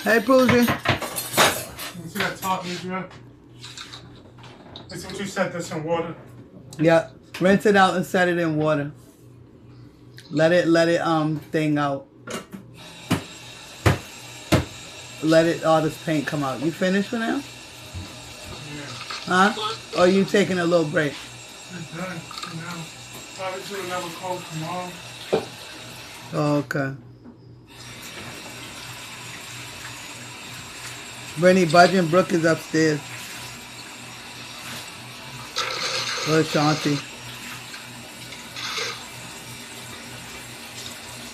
Hey, Poozy. You see that top, Nidra? That's what you set this in water. Yeah. Rinse it out and set it in water. Let it thing out. Let it all this paint come out. You finished for now? Yeah. Huh? Or you taking a little break? It's done for now. Probably do another coat tomorrow. Oh, okay. Brittany, Budge and Brooke is upstairs. Where's Shanti?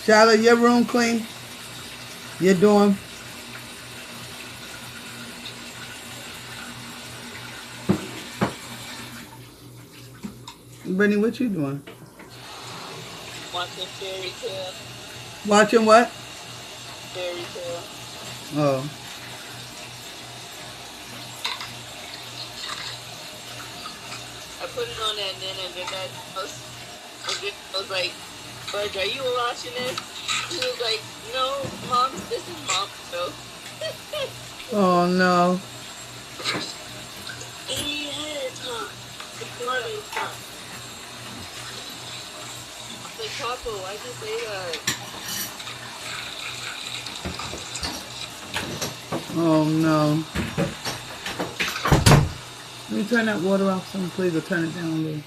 Charlotte, your room clean? You're doing? Brittany, what you doing? Watching fairy tale. Watching what? Fairy tale. Oh. I put it on that and then I was like, Budge, are you watching this? He was like, no, Mom, this is Mom's show. Oh no. He had time. It's money time. Like, Papa, why'd you say that? Oh no. Let me turn that water off some, please, or turn it down a little.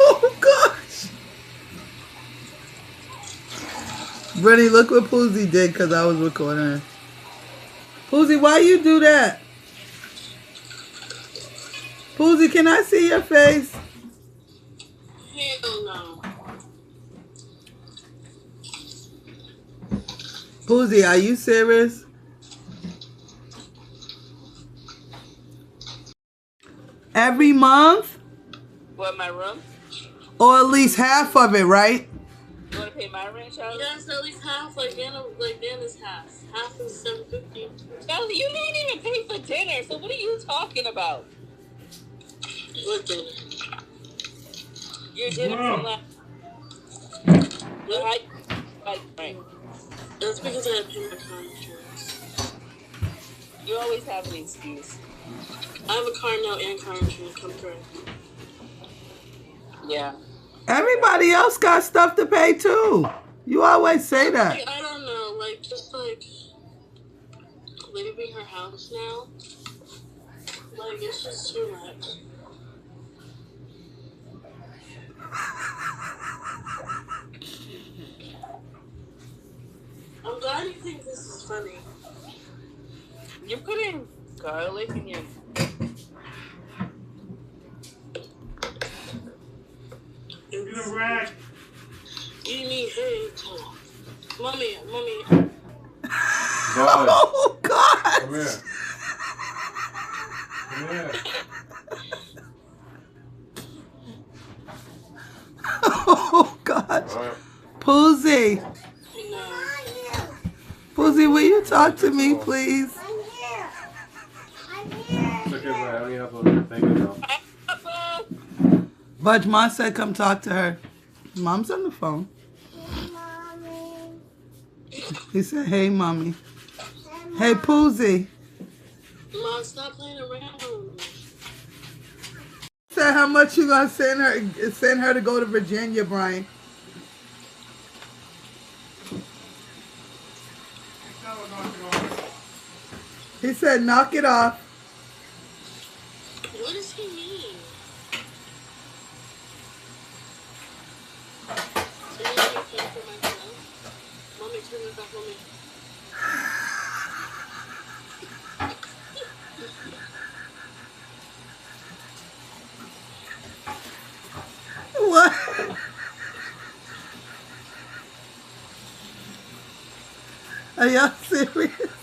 Oh gosh. Brittany, look what Poozy did because I was recording her. Poozy, why you do that? Poozy, can I see your face? Hell no. Poozy, are you serious? Every month? What, my room? Or at least half of it, right? You want to pay my rent, Charlie? Yes, at least half. Like Dan is half. Half is $750. Charlie, you didn't even pay for dinner, so what are you talking about? What dinner? Your dinner from last... Right. That's because I had to pay my car insurance. You always have an excuse. I have a car note and car insurance come through. Yeah. Everybody else got stuff to pay too. You always say that. Like, I don't know, like, just like leaving her house now. Like, it's just too much. I'm glad you think this is funny. You're putting garlic in your... Give me the rag. You mean, hey, mommy. Oh God! Come here. Come here. Oh God! Right. Poozy, No. Poozy, will you talk to me, please? It's okay, man. I don't even have to thank you though. Budge, Mom said come talk to her. Mom's on the phone. He said, hey, Mommy. Hey, Poozy. Mom, stop playing around. Said how much you gonna send her to go to Virginia, Brian? He said, knock it off. What does he mean? So you need to pay for myself? Mommy, turn it off, mommy. What? Are y'all serious?